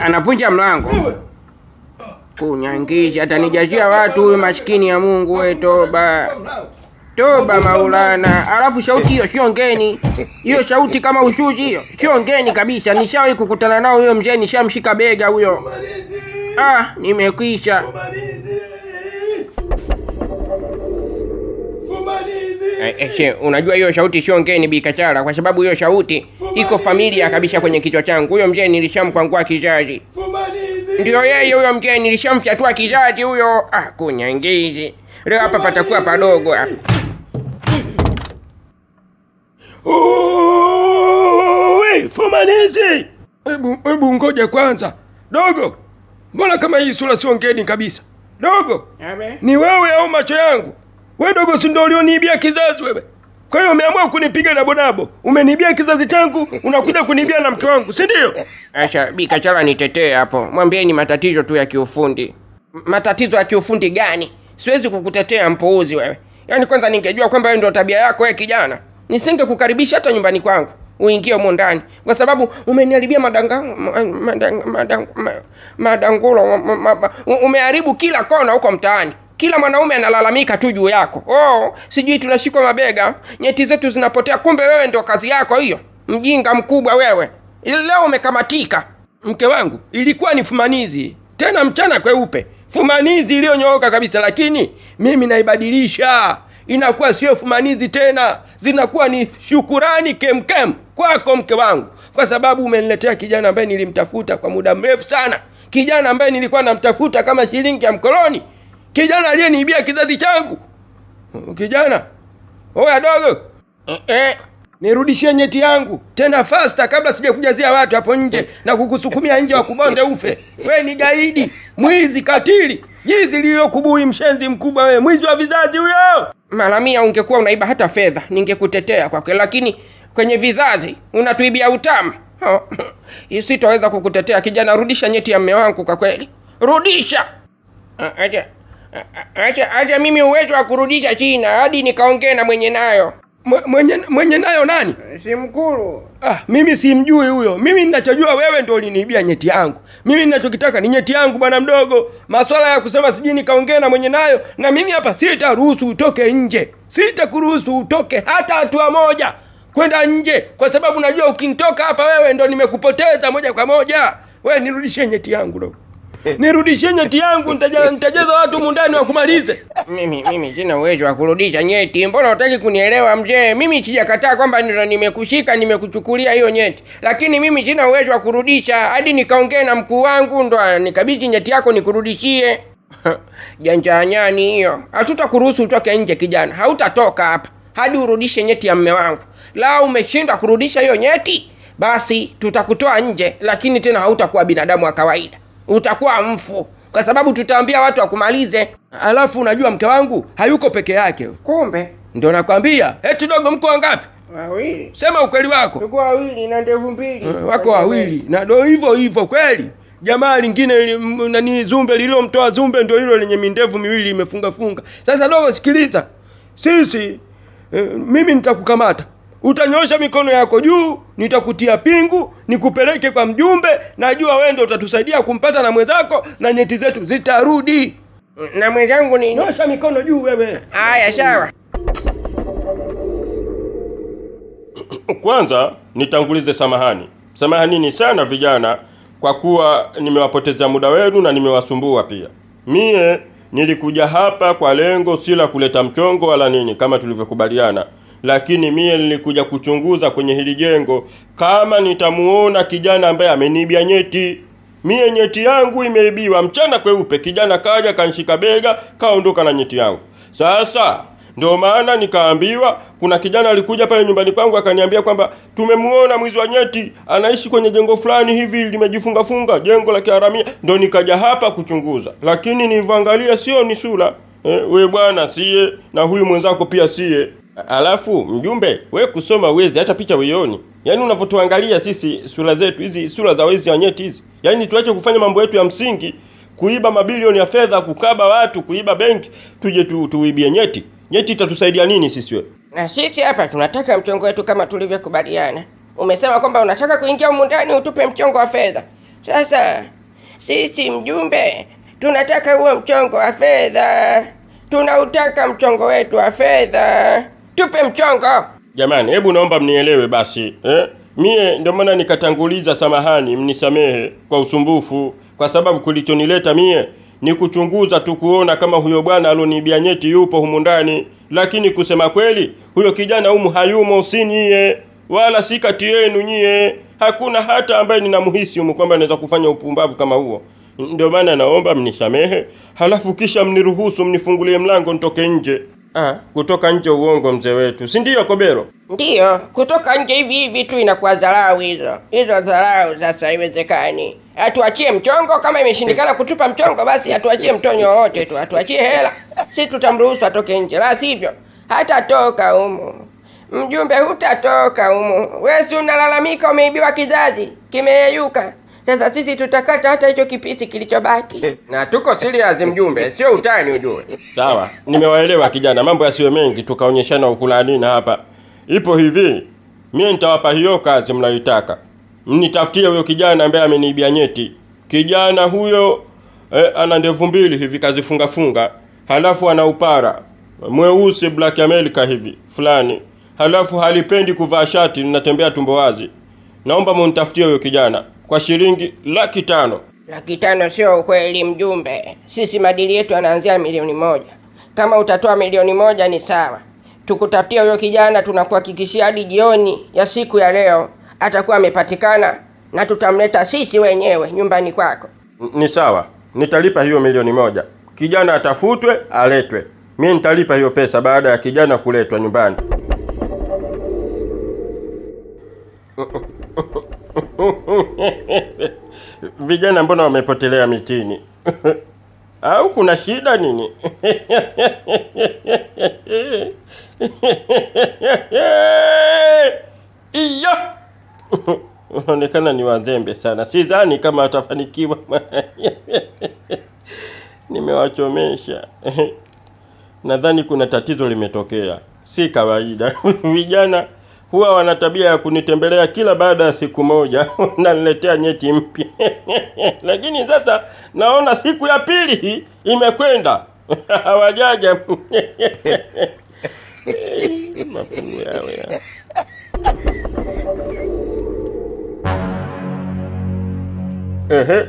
Anavunja mlango. Kunyangisha atanijazia watu huyu maskini ya Mungu we toba. Toba Maulana. Alafu sauti hiyo sio ngeni. Hiyo sauti kama ushuzi hiyo. Sio ngeni kabisa. Nishawahi kukutana nao huyo mzee, nishamshika bega huyo. Nimekwisha. Unajua hiyo sauti sio ngeni Bikachara, kwa sababu hiyo sauti iko familia kabisa kwenye kichwa changu. Huyo mzee nilishamkwangua kizazi. Ndio yeye huyo mzee, nilishamfyatua kizazi huyo. Kunyangizi. Leo hapa patakuwa padogo. Fumanizi! Hebu ngoja kwanza. Dogo, mbona kama hii sura sio ngeni kabisa? Dogo, ni wewe au macho yangu? Wewe dogo, si ndio ulioniibia kizazi wewe? Kwa hiyo umeamua kunipiga dabodabo. Umeniibia kizazi changu, unakuja kuniibia na mke wangu, si ndio? Asha, Bikachara nitetee hapo. Mwambie ni matatizo tu ya kiufundi. Matatizo ya kiufundi gani? Siwezi kukutetea mpuuzi wewe. Yaani kwanza ningejua kwamba wewe ndio tabia yako wewe kijana, nisingekukaribisha hata nyumbani kwangu uingie humo ndani, kwa sababu umeniharibia madangulo. Umeharibu kila kona huko mtaani. Kila mwanaume analalamika tu juu yako. Sijui tunashikwa mabega, nyeti zetu zinapotea, kumbe wewe ndio kazi yako hiyo. Mjinga mkubwa wewe. Leo umekamatika. Mke wangu, ilikuwa ni fumanizi. Tena mchana kweupe. Fumanizi iliyonyooka kabisa, lakini mimi naibadilisha. Inakuwa sio fumanizi tena, zinakuwa ni shukurani kemkem kwako mke wangu, kwa sababu umeniletea kijana ambaye nilimtafuta kwa muda mrefu sana. Kijana ambaye nilikuwa namtafuta kama shilingi ya mkoloni. Kijana aliyeniibia kizazi changu. Kijana, oya dogo. Nirudishie nyeti yangu tena faster, kabla sijakujazia watu hapo nje na kukusukumia nje wa kubonde ufe. We ni gaidi, mwizi, katili, jizi lililokubui, mshenzi mkubwa wewe, mwizi wa vizazi huyo. Malamia, ungekuwa unaiba hata fedha ningekutetea kwake, lakini kwenye vizazi unatuibia utamu. Sitaweza kukutetea kijana. Rudisha nyeti ya mume wangu kwa kweli. Rudisha. Acha mimi uwezo wa kurudisha China hadi nikaongea na mwenye nayo. Mwenye nayo nani? Si mkuru. Mimi simjui huyo. Mimi ninachojua wewe ndio uliniibia nyeti yangu. Mimi ninachokitaka ni nyeti yangu bwana mdogo. Masuala ya kusema sijui nikaongea na mwenye nayo, na mimi hapa sitaruhusu utoke nje. Sitakuruhusu utoke hata hatua moja kwenda nje, kwa sababu najua ukinitoka hapa wewe ndio nimekupoteza moja kwa moja. Wewe nirudishie nyeti yangu dogo. Nirudishie nyeti yangu, nitajaza watu mundani wa kumalize. Mimi sina uwezo wa kurudisha nyeti. Mbona hutaki kunielewa mzee? Mimi sijakataa kwamba ndio nimekushika, nimekuchukulia hiyo nyeti, lakini mimi sina uwezo wa kurudisha hadi nikaongee na mkuu wangu ndo nikabidhi nyeti yako nikurudishie. Janja nyani hiyo. Hatutakuruhusu utoke nje kijana. Hautatoka hapa hadi urudishe nyeti ya mume wangu. La umeshindwa kurudisha hiyo nyeti, basi tutakutoa nje, lakini tena hautakuwa binadamu wa kawaida. Utakuwa mfu, kwa sababu tutaambia watu wakumalize. Alafu unajua mke wangu hayuko peke yake. Kumbe ndio nakwambia. Eti dogo, mko wangapi? Wawili. Sema ukweli wako. Tuko wawili na ndevu mbili. Wako wawili na ndio hivyo kweli. Jamaa lingine nani Zumbe lililomtoa Zumbe ndio hilo lenye mindevu miwili imefunga. Sasa dogo, sikiliza. Sisi mimi nitakukamata. Utanyosha mikono yako juu, nitakutia pingu, nikupeleke kwa mjumbe. Najua wewe ndio utatusaidia kumpata na mwenzako, na nyeti zetu zitarudi. Na mwenzangu ni nyosha mikono juu wewe. Haya sawa. Kwanza nitangulize samahanini sana vijana, kwa kuwa nimewapoteza muda wenu na nimewasumbua pia. Mie nilikuja hapa kwa lengo si la kuleta mchongo wala nini kama tulivyokubaliana, lakini mie nilikuja kuchunguza kwenye hili jengo kama nitamuona kijana ambaye ameniibia nyeti. Mie nyeti yangu imeibiwa mchana kweupe, kijana kaja kanishika bega kaondoka na nyeti yangu. Sasa ndio maana nikaambiwa kuna kijana alikuja pale nyumbani kwangu akaniambia kwamba tumemuona mwizi wa nyeti anaishi kwenye jengo fulani hivi limejifunga jengo la Kiharamia. Ndio nikaja hapa kuchunguza, lakini niliangalia sio ni sura. Wewe bwana siye, na huyu mwenzako pia siye. Alafu mjumbe, wewe kusoma wezi hata picha uioni. Yaani unavotuangalia sisi sura zetu hizi, sura za wezi wa nyeti hizi. Yaani tuache kufanya mambo yetu ya msingi, kuiba mabilioni ya fedha, kukaba watu, kuiba benki, tuje tuibie nyeti. Nyeti itatusaidia nini sisi wewe? Na sisi hapa tunataka mchongo wetu kama tulivyokubaliana. Umesema kwamba unataka kuingia humu ndani utupe mchongo wa fedha. Sasa sisi mjumbe, tunataka huo mchongo wa fedha. Tunautaka mchongo wetu wa fedha. Tupe mchongo. Jamani, hebu naomba mnielewe basi. Mie ndio maana nikatanguliza samahani, mnisamehe kwa usumbufu, kwa sababu kulichonileta mie ni kuchunguza tu kuona kama huyo bwana aloniibia nyeti yupo humu ndani. Lakini kusema kweli, huyo kijana humu hayumo, si nyie wala si kati yenu nyie. Hakuna hata ambaye ninamhisi humu kwamba anaweza kufanya upumbavu kama huo. Ndio maana naomba mnisamehe, halafu kisha mniruhusu mnifungulie mlango nitoke nje. Kutoka nje uongo mzee wetu, si ndio Kobero? Ndiyo, kutoka nje hivi tu inakuwa dharau hizo. Hizo dharau sasa haiwezekani. Atuachie mchongo, kama imeshindikana kutupa mchongo basi atuachie mtonyo wote tu, atuachie hela. Si tutamruhusu atoke nje, la sivyo hatatoka humu. Mjumbe, hutatoka humu. Wewe si unalalamika umeibiwa kizazi, kimeyeyuka. Sasa sisi tutakata hata hicho kipisi kilichobaki. Na tuko serious mjumbe, sio utani ujue. Sawa, nimewaelewa kijana, mambo yasiwe mengi tukaonyeshana ukulanina hapa. Ipo hivi, mimi nitawapa hiyo kazi mnayoitaka. Mnitafutie huyo kijana ambaye ameniibia nyeti. Kijana huyo ana ndevu mbili hivi kazifunga. Halafu ana upara mweusi Black America hivi fulani. Halafu halipendi kuvaa shati, linatembea tumbo wazi. Naomba mnitafutie huyo kijana kwa shilingi 500,000. 500,000 sio ukweli mjumbe. Sisi madili yetu yanaanzia 1,000,000. Kama utatoa 1,000,000 ni sawa. Tukutafutia huyo kijana, tunakuhakikishia hadi jioni ya siku ya leo atakuwa amepatikana na tutamleta sisi wenyewe nyumbani kwako. Ni sawa, nitalipa hiyo 1,000,000. Kijana atafutwe, aletwe. Mimi nitalipa hiyo pesa baada ya kijana kuletwa nyumbani. Vijana mbona wamepotelea mitini? Au kuna shida nini? Iyo! Unaonekana ni wazembe sana. Sidhani kama watafanikiwa. Nimewachomesha. Nadhani kuna tatizo limetokea. Si kawaida. Vijana huwa wana tabia ya kunitembelea kila baada ya siku moja na niletea nyeti mpya. Lakini sasa naona siku ya pili imekwenda. Hawajaja. Mapuu yao ya.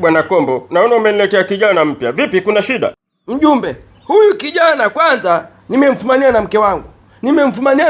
Bwana Kombo, naona umeniletea kijana mpya. Vipi, kuna shida? Mjumbe, huyu kijana kwanza nimemfumania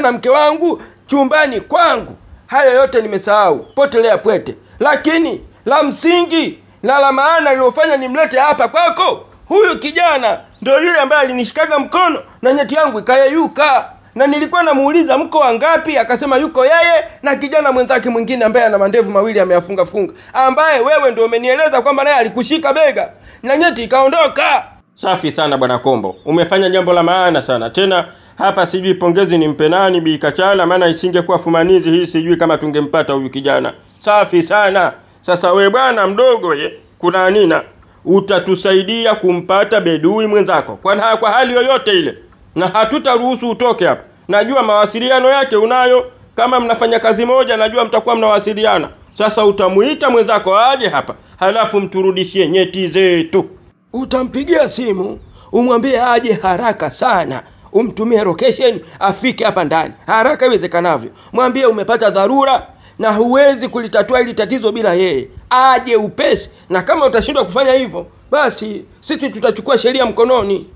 na mke wangu chumbani kwangu. Hayo yote nimesahau, potelea pwete. Lakini la msingi na la maana lilofanya nimlete hapa kwako, huyu kijana ndio yule ambaye alinishikaga mkono na nyeti yangu ikayeyuka. Na nilikuwa namuuliza mko wangapi, akasema yuko yeye na kijana mwenzake mwingine ambaye ana mandevu mawili ameyafunga, ambaye wewe ndio umenieleza kwamba naye alikushika bega na nyeti ikaondoka. Safi sana Bwana Kombo, umefanya jambo la maana sana. Tena hapa sijui pongezi nimpe nani, Bi Kachala, maana isingekuwa fumanizi hii sijui kama tungempata huyu kijana. Safi sana. Sasa we bwana mdogo kuna nina, utatusaidia kumpata bedui mwenzako kwa hali yoyote ile, na hatutaruhusu utoke hapa. Najua mawasiliano yake unayo, kama mnafanya kazi moja najua mtakuwa mnawasiliana. Sasa utamuita mwenzako aje hapa, halafu mturudishie nyeti zetu. Utampigia simu, umwambie aje haraka sana. Umtumie location afike hapa ndani haraka iwezekanavyo. Mwambie umepata dharura na huwezi kulitatua hili tatizo bila yeye. Aje upesi, na kama utashindwa kufanya hivyo, basi sisi tutachukua sheria mkononi.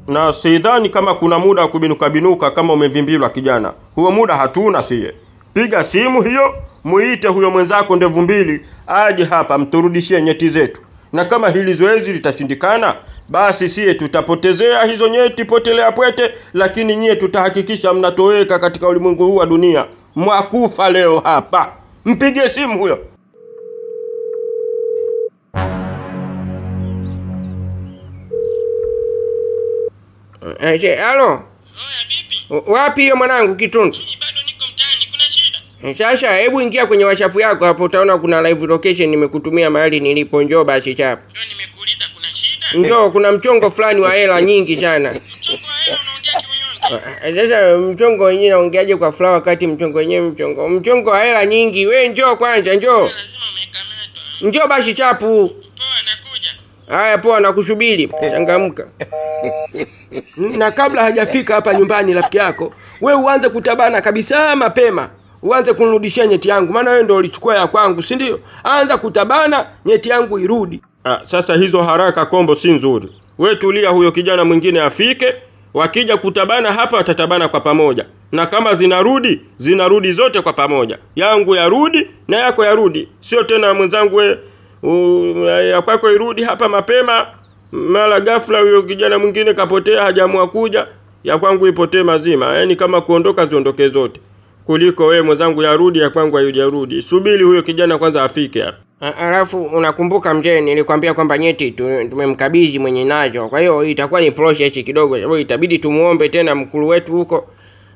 Na sidhani kama kuna muda wa kubinuka kama umevimbilwa kijana. Huo muda hatuna siye. Piga simu hiyo, muite huyo mwenzako ndevu mbili aje hapa mturudishie nyeti zetu. Na kama hili zoezi litashindikana, basi siye tutapotezea hizo nyeti, potelea pwete, lakini nyie tutahakikisha mnatoweka katika ulimwengu huu wa dunia. Mwakufa leo hapa. Mpige simu huyo. Halo. Oya vipi? Wapi hiyo mwanangu Kitundu? Bado niko mtaani, kuna shida? Sasa hebu ingia kwenye WhatsApp yako hapo, utaona kuna live location nimekutumia mahali nilipo. Njoo basi chapo. Ndio nimekuuliza kuna shida? Njoo, kuna mchongo fulani wa hela nyingi sana. Mchongo wa hela unaongea kionyonge. Sasa mchongo wenyewe naongeaje kwa furaha wakati mchongo wenyewe mchongo wa hela nyingi. We njoo kwanza, njoo. Lazima umekamatwa. Njoo basi chapu. Poa, nakuja. Haya poa, nakusubiri. Changamka. Na kabla hajafika hapa nyumbani rafiki yako, we uanze kutabana kabisa mapema. Uanze kunirudishia nyeti yangu, maana wewe ndio ulichukua ya kwangu, si ndio? Anza kutabana nyeti yangu irudi. Sasa hizo haraka kombo si nzuri. We tulia, huyo kijana mwingine afike. Wakija kutabana hapa watatabana kwa pamoja. Na kama zinarudi zote kwa pamoja. Yangu yarudi na yako yarudi. Sio tena mwenzangu we ya kwako irudi hapa mapema. Mara ghafla huyo kijana mwingine kapotea, hajaamua kuja. Ya kwangu ipotee mazima. Yaani kama kuondoka ziondoke zote. Kuliko we mwenzangu yarudi, ya kwangu hayarudi. Subiri huyo kijana kwanza afike hapa. Alafu unakumbuka mzee, nilikwambia kwamba nyeti tumemkabidhi mwenye nazo. Kwa hiyo itakuwa ni process kidogo, sababu itabidi tumuombe tena mkuru wetu huko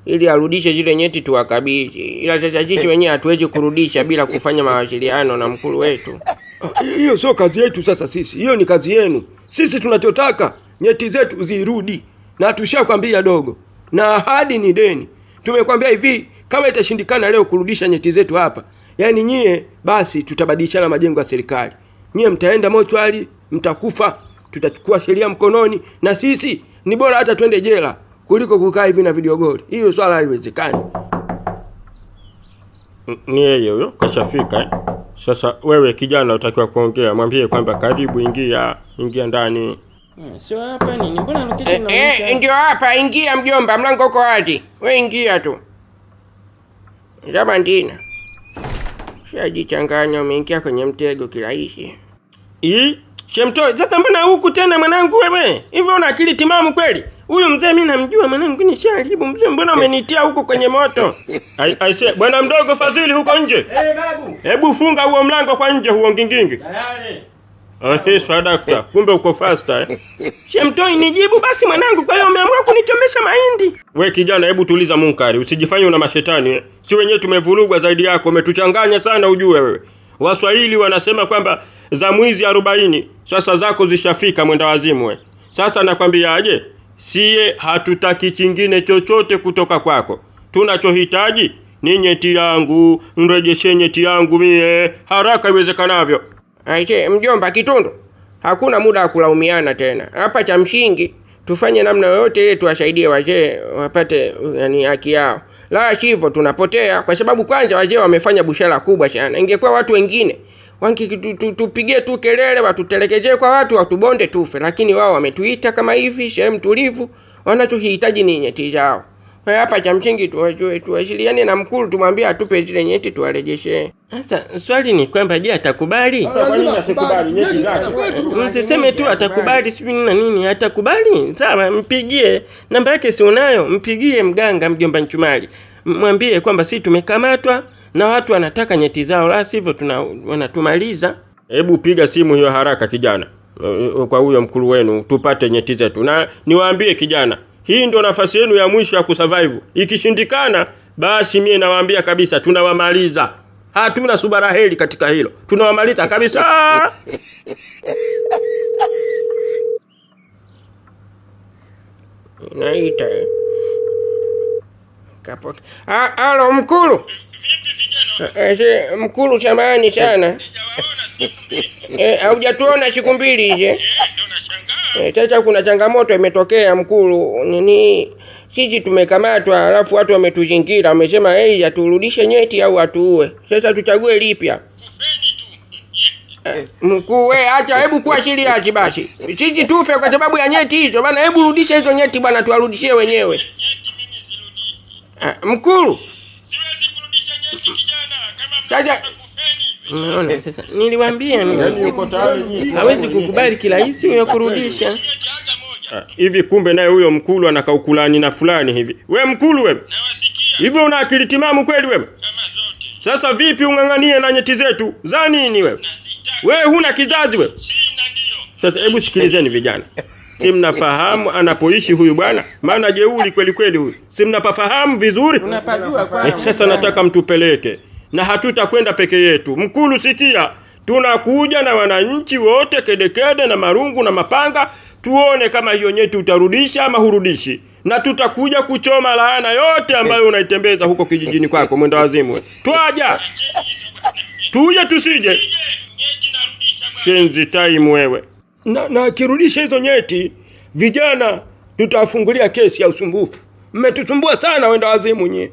ili arudishe zile nyeti tuwakabidhi. Ila sasa sisi wenyewe hatuwezi kurudisha bila kufanya mawasiliano na mkuru wetu. Hiyo sio kazi yetu sasa sisi. Hiyo ni kazi yenu. Sisi tunachotaka nyeti zetu zirudi. Na tushakwambia dogo. Na ahadi ni deni. Tumekwambia hivi, kama itashindikana leo kurudisha nyeti zetu hapa, yaani nyie basi tutabadilishana majengo ya serikali. Nyie mtaenda mochwari, mtakufa, tutachukua sheria mkononi, na sisi ni bora hata twende jela kuliko kukaa hivi na video goli. Hiyo swala haiwezekani. Ni yeye huyo kashafika. Sasa wewe kijana utakiwa kuongea, mwambie kwamba karibu, ingia ndani. Sio hapa nini? Mbona location inaonyesha? Ndio hapa, ingia mjomba, mlango uko wazi. We ingia tu. Ndina. Shajichanganya, umeingia kwenye mtego kirahisi. Shemto, sasa mbona huku tena mwanangu wewe? Hivyo una akili timamu kweli? Huyu mzee mimi namjua mwanangu, ni sharibu mzee, mbona umenitia huku kwenye moto? Aise, bwana mdogo Fadhili huko nje. Babu. Hebu funga huo mlango kwa nje huo ngingingi. Tayari. Sadakta, kumbe uko faster. Shemtoi, nijibu basi mwanangu, kwa hiyo umeamua kunichomesha mahindi. We kijana, hebu tuliza munkari, usijifanye una mashetani. Si wenyewe tumevurugwa zaidi yako, umetuchanganya sana ujue wewe. Waswahili wanasema kwamba za mwizi 40, sasa zako zishafika mwenda wazimu we. Sasa nakwambia aje, siye hatutaki kingine chochote kutoka kwako. Tunachohitaji ni nyeti yangu, mrejeshe nyeti yangu mie haraka iwezekanavyo. Aise, mjomba Kitundu, hakuna muda wa kulaumiana tena. Hapa cha msingi tufanye namna yoyote ile tuwasaidie wazee wapate haki yao. La sivyo tunapotea, kwa sababu kwanza wazee wamefanya bushara kubwa sana. Ingekuwa watu wengine tupigie tu kelele, watutelekezee kwa watu, watubonde tufe, lakini wao wametuita kama hivi sehemu tulivu, wanachohitaji ni nyeti zao. Kwa hapa cha msingi tuwasiliane na mkuru, tumwambie atupe zile nyeti tuwarejeshe. Sasa swali ni kwamba je, atakubali? Kwa nini asikubali nyeti zake? Msiseme tu atakubali sijui na nini, atakubali. Sawa, mpigie. Namba yake si unayo? Mpigie mganga mjomba Nchumali. Mwambie kwamba si tumekamatwa na watu wanataka nyeti zao, la sivyo wanatumaliza. Hebu piga simu hiyo haraka kijana. Kwa huyo mkuru wenu tupate nyeti zetu. Na niwaambie kijana, hii ndio nafasi yenu ya mwisho ya kusurvive. Ikishindikana basi mimi nawaambia kabisa tunawamaliza. Hatuna subaraheli katika hilo. Tunawamaliza kabisa. Naita. Kapote. Halo mkuru. Mkuru samahani sana. Haujatuona siku mbili hizi. Sasa kuna changamoto imetokea mkuru. Sisi tumekamatwa, alafu watu wametuzingira, wamesema hey, aturudishe nyeti au atuue. Sasa tuchague lipi hapa? Mkuu we acha, hebu kuwa serious basi. Sisi tufe kwa sababu ya nyeti hizo bana, hebu rudisha hizo nyeti bana, tuwarudishie wenyewe. Nyeti mimi sirudi. Mkuru, Siwezi kurudisha nyeti kijana, kama mnakufeni. Unaona sasa, niliwaambia yuko tayari. Hawezi kukubali kirahisi huyo kurudisha. Nyeti hata moja. Hivi kumbe naye huyo mkulu anakaukulani na fulani hivi. We mkulu wewe. Nawasikia. Hivi una akili timamu kweli wewe? Kama zote. Sasa vipi unganganie na nyeti zetu? Za nini wewe? Nazitaka. Wewe huna kizazi wewe. Sina ndio. Sasa hebu sikilizeni vijana. Si mnafahamu anapoishi huyu bwana? Maana jeuri kweli kweli huyu. Si mnapafahamu vizuri? unapajua kwa. Sasa nataka mtupeleke. Na hatutakwenda peke yetu. Mkulu sikia, tunakuja na wananchi wote kedekede na marungu na mapanga, tuone kama hiyo nyeti utarudisha ama hurudishi. na tutakuja kuchoma laana yote ambayo unaitembeza huko kijijini kwako, mwenda wazimu. Twaja. Tuje tusije. Nyeti narudisha bwana. Shenzi time wewe. Na akirudisha hizo nyeti, vijana tutawafungulia kesi ya usumbufu. Mmetusumbua sana wenda wazimu nyie.